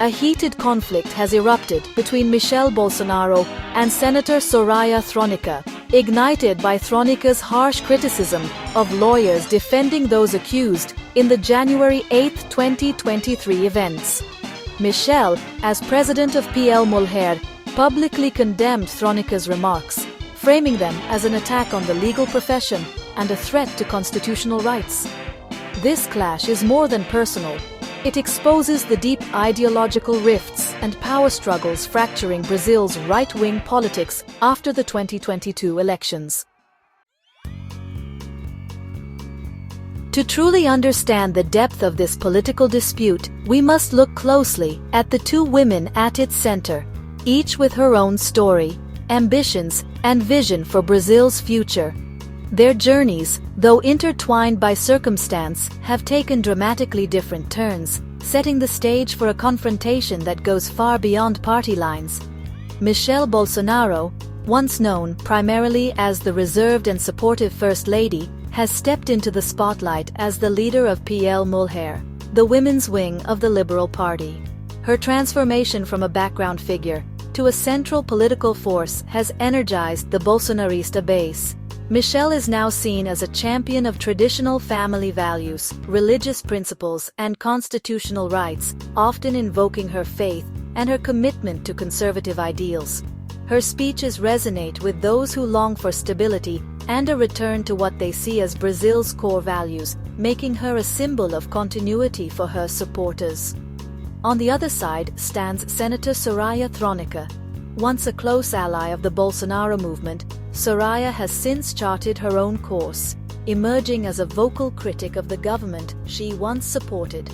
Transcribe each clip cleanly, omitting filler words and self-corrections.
a heated conflict has erupted between Michelle Bolsonaro and Senator Soraya Thronicke, ignited by Thronicke's harsh criticism of lawyers defending those accused in the January 8, 2023 events. Michelle, as president of PL Mulher, publicly condemned Thronicke's remarks, framing them as an attack on the legal profession and a threat to constitutional rights. This clash is more than personal. It exposes the deep ideological rifts and power struggles fracturing Brazil's right-wing politics after the 2022 elections. To truly understand the depth of this political dispute, we must look closely at the two women at its center, each with her own story, ambitions, and vision for Brazil's future. Their journeys, though intertwined by circumstance, have taken dramatically different turns, setting the stage for a confrontation that goes far beyond party lines. Michelle Bolsonaro, once known primarily as the reserved and supportive First Lady, has stepped into the spotlight as the leader of PL Mulher, the women's wing of the Liberal Party. Her transformation from a background figure to a central political force has energized the bolsonarista base. Michelle is now seen as a champion of traditional family values, religious principles, and constitutional rights, often invoking her faith and her commitment to conservative ideals. Her speeches resonate with those who long for stability and a return to what they see as Brazil's core values, making her a symbol of continuity for her supporters. On the other side stands Senator Soraya Thronicke. Once a close ally of the Bolsonaro movement, Soraya has since charted her own course, emerging as a vocal critic of the government she once supported.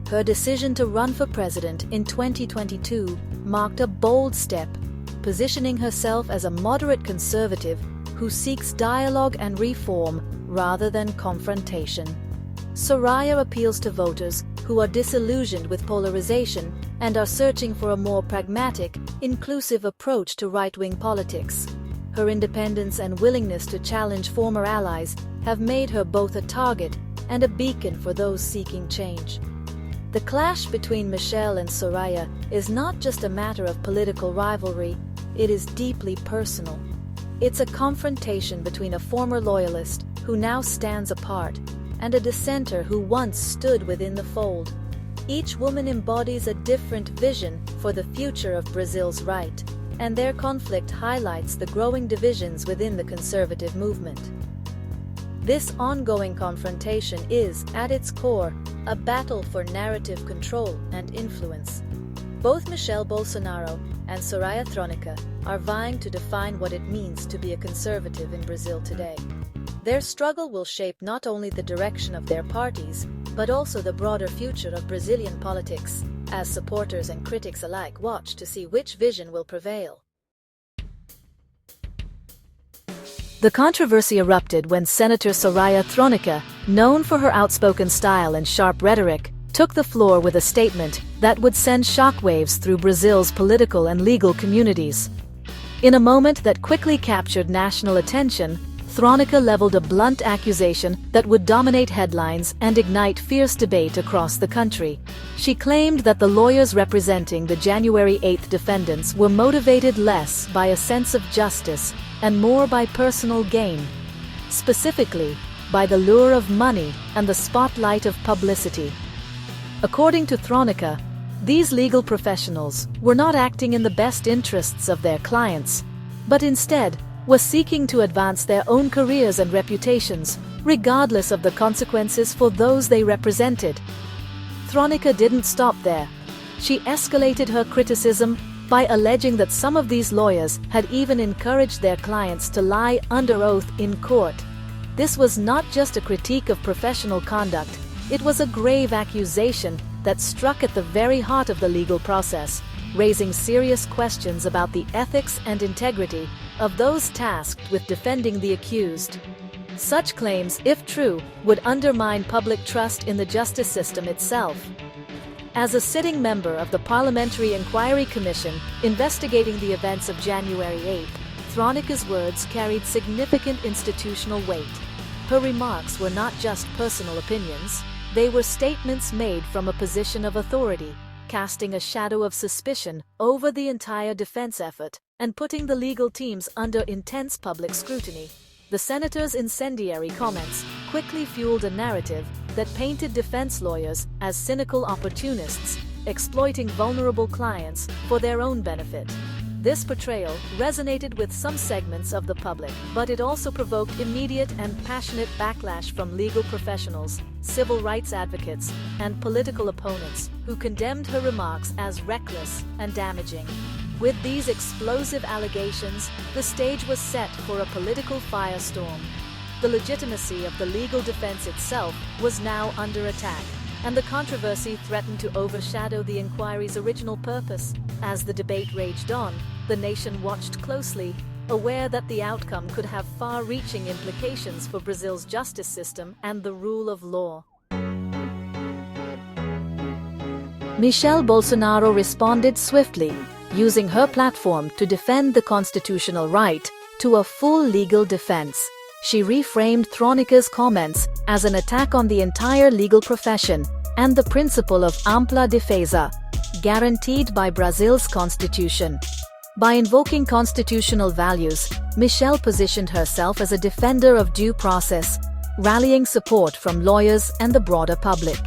Her decision to run for president in 2022 marked a bold step, positioning herself as a moderate conservative who seeks dialogue and reform rather than confrontation. Soraya appeals to voters who are disillusioned with polarization and are searching for a more pragmatic, inclusive approach to right-wing politics. Her independence and willingness to challenge former allies have made her both a target and a beacon for those seeking change. The clash between Michelle and Soraya is not just a matter of political rivalry, it is deeply personal. It's a confrontation between a former loyalist who now stands apart and a dissenter who once stood within the fold. Each woman embodies a different vision for the future of Brazil's right, and their conflict highlights the growing divisions within the conservative movement. This ongoing confrontation is, at its core, a battle for narrative control and influence. Both Michelle Bolsonaro and Soraya Thronicke are vying to define what it means to be a conservative in Brazil today. Their struggle will shape not only the direction of their parties, but also the broader future of Brazilian politics, as supporters and critics alike watch to see which vision will prevail. The controversy erupted when Senator Soraya Thronicke, known for her outspoken style and sharp rhetoric, took the floor with a statement that would send shockwaves through Brazil's political and legal communities. In a moment that quickly captured national attention, Thronicke leveled a blunt accusation that would dominate headlines and ignite fierce debate across the country. She claimed that the lawyers representing the January 8th defendants were motivated less by a sense of justice and more by personal gain, specifically by the lure of money and the spotlight of publicity. According to Thronicke, these legal professionals were not acting in the best interests of their clients, but instead were seeking to advance their own careers and reputations, regardless of the consequences for those they represented. Thronicke didn't stop there. She escalated her criticism by alleging that some of these lawyers had even encouraged their clients to lie under oath in court. This was not just a critique of professional conduct, it was a grave accusation that struck at the very heart of the legal process, raising serious questions about the ethics and integrity of those tasked with defending the accused. Such claims, if true, would undermine public trust in the justice system itself. As a sitting member of the Parliamentary Inquiry Commission investigating the events of January 8, Thronicke's words carried significant institutional weight. Her remarks were not just personal opinions, they were statements made from a position of authority, casting a shadow of suspicion over the entire defense effort and putting the legal teams under intense public scrutiny. The senator's incendiary comments quickly fueled a narrative that painted defense lawyers as cynical opportunists, exploiting vulnerable clients for their own benefit. This portrayal resonated with some segments of the public, but it also provoked immediate and passionate backlash from legal professionals, civil rights advocates, and political opponents who condemned her remarks as reckless and damaging. With these explosive allegations, the stage was set for a political firestorm. The legitimacy of the legal defense itself was now under attack, and the controversy threatened to overshadow the inquiry's original purpose. As the debate raged on, the nation watched closely, aware that the outcome could have far-reaching implications for Brazil's justice system and the rule of law. Michelle Bolsonaro responded swiftly, using her platform to defend the constitutional right to a full legal defense. She reframed Thronicke's comments as an attack on the entire legal profession and the principle of ampla defesa, guaranteed by Brazil's constitution. By invoking constitutional values, Michelle positioned herself as a defender of due process, rallying support from lawyers and the broader public.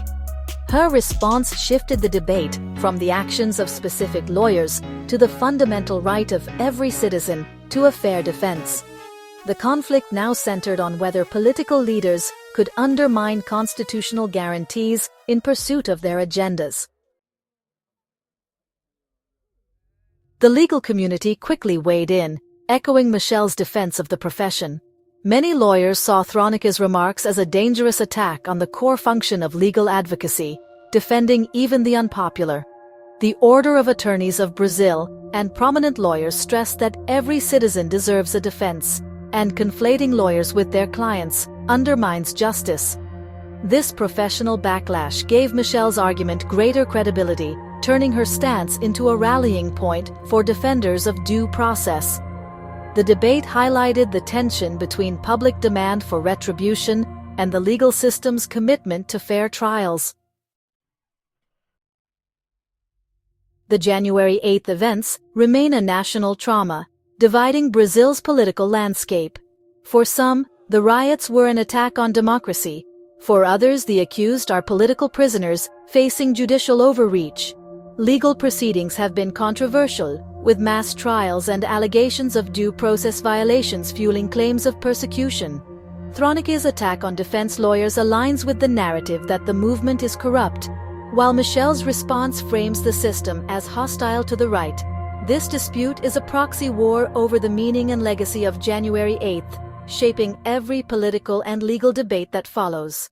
Her response shifted the debate from the actions of specific lawyers to the fundamental right of every citizen to a fair defense. The conflict now centered on whether political leaders could undermine constitutional guarantees in pursuit of their agendas. The legal community quickly weighed in, echoing Michelle's defense of the profession. Many lawyers saw Thronicke's remarks as a dangerous attack on the core function of legal advocacy, defending even the unpopular. The Order of Attorneys of Brazil and prominent lawyers stressed that every citizen deserves a defense, and conflating lawyers with their clients undermines justice. This professional backlash gave Michelle's argument greater credibility, turning her stance into a rallying point for defenders of due process. The debate highlighted the tension between public demand for retribution and the legal system's commitment to fair trials. The January 8th events remain a national trauma, dividing Brazil's political landscape. For some, the riots were an attack on democracy. For others, the accused are political prisoners facing judicial overreach. Legal proceedings have been controversial, with mass trials and allegations of due process violations fueling claims of persecution. Thronicke's attack on defense lawyers aligns with the narrative that the movement is corrupt, while Michelle's response frames the system as hostile to the right. This dispute is a proxy war over the meaning and legacy of January 8th, shaping every political and legal debate that follows.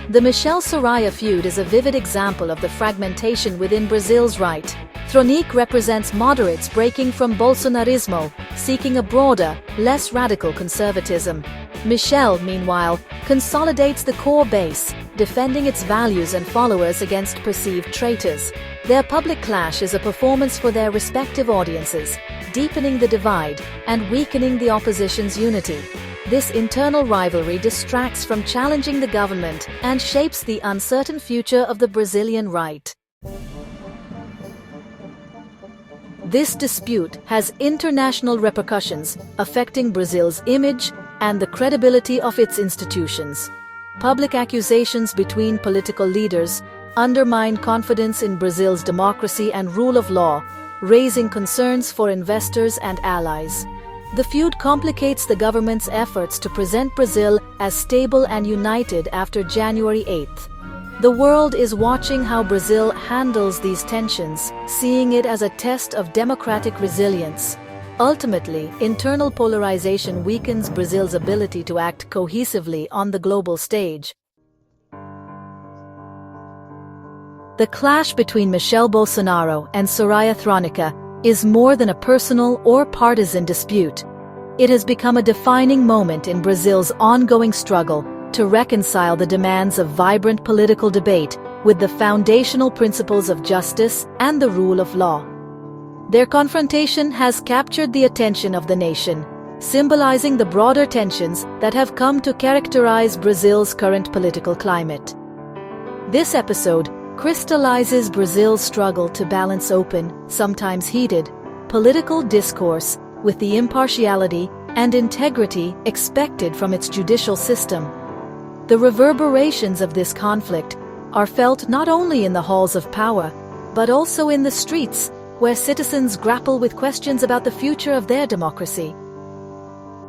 The Michelle-Soraya feud is a vivid example of the fragmentation within Brazil's right. Thronicke represents moderates breaking from Bolsonarismo, seeking a broader, less radical conservatism. Michelle, meanwhile, consolidates the core base, defending its values and followers against perceived traitors. Their public clash is a performance for their respective audiences, deepening the divide and weakening the opposition's unity. This internal rivalry distracts from challenging the government and shapes the uncertain future of the Brazilian right. This dispute has international repercussions, affecting Brazil's image and the credibility of its institutions. Public accusations between political leaders undermine confidence in Brazil's democracy and rule of law, raising concerns for investors and allies. The feud complicates the government's efforts to present Brazil as stable and united after January 8th. The world is watching how Brazil handles these tensions, seeing it as a test of democratic resilience. Ultimately, internal polarization weakens Brazil's ability to act cohesively on the global stage. The clash between Michelle Bolsonaro and Soraya Thronicke is more than a personal or partisan dispute. It has become a defining moment in Brazil's ongoing struggle to reconcile the demands of vibrant political debate with the foundational principles of justice and the rule of law. Their confrontation has captured the attention of the nation, symbolizing the broader tensions that have come to characterize Brazil's current political climate. This episode crystallizes Brazil's struggle to balance open, sometimes heated, political discourse with the impartiality and integrity expected from its judicial system. The reverberations of this conflict are felt not only in the halls of power, but also in the streets, where citizens grapple with questions about the future of their democracy.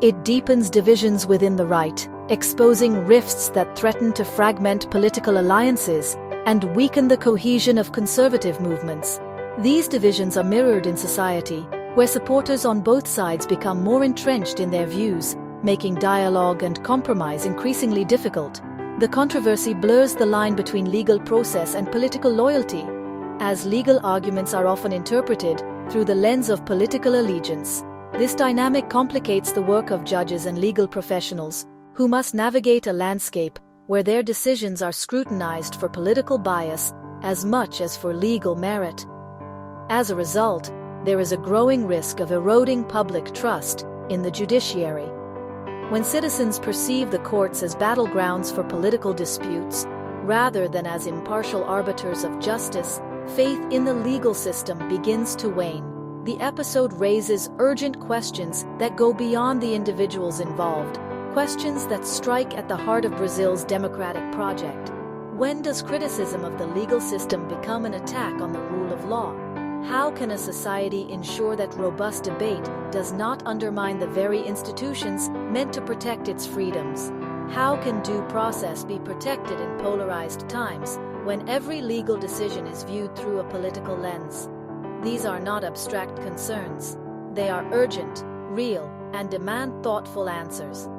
It deepens divisions within the right, exposing rifts that threaten to fragment political alliances and weaken the cohesion of conservative movements. These divisions are mirrored in society, where supporters on both sides become more entrenched in their views, making dialogue and compromise increasingly difficult. The controversy blurs the line between legal process and political loyalty, as legal arguments are often interpreted through the lens of political allegiance. This dynamic complicates the work of judges and legal professionals, who must navigate a landscape where their decisions are scrutinized for political bias as much as for legal merit. As a result, there is a growing risk of eroding public trust in the judiciary. When citizens perceive the courts as battlegrounds for political disputes, rather than as impartial arbiters of justice, faith in the legal system begins to wane. The episode raises urgent questions that go beyond the individuals involved, questions that strike at the heart of Brazil's democratic project. When does criticism of the legal system become an attack on the rule of law? How can a society ensure that robust debate does not undermine the very institutions meant to protect its freedoms? How can due process be protected in polarized times, when every legal decision is viewed through a political lens? These are not abstract concerns. They are urgent, real, and demand thoughtful answers.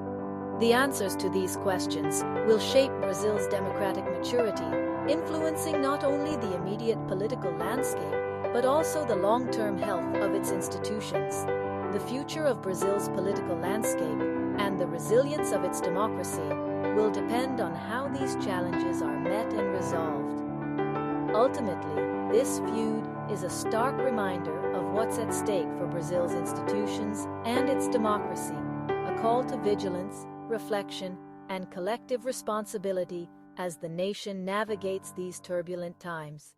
The answers to these questions will shape Brazil's democratic maturity, influencing not only the immediate political landscape, but also the long-term health of its institutions. The future of Brazil's political landscape and the resilience of its democracy will depend on how these challenges are met and resolved. Ultimately, this feud is a stark reminder of what's at stake for Brazil's institutions and its democracy, a call to vigilance, reflection, and collective responsibility as the nation navigates these turbulent times.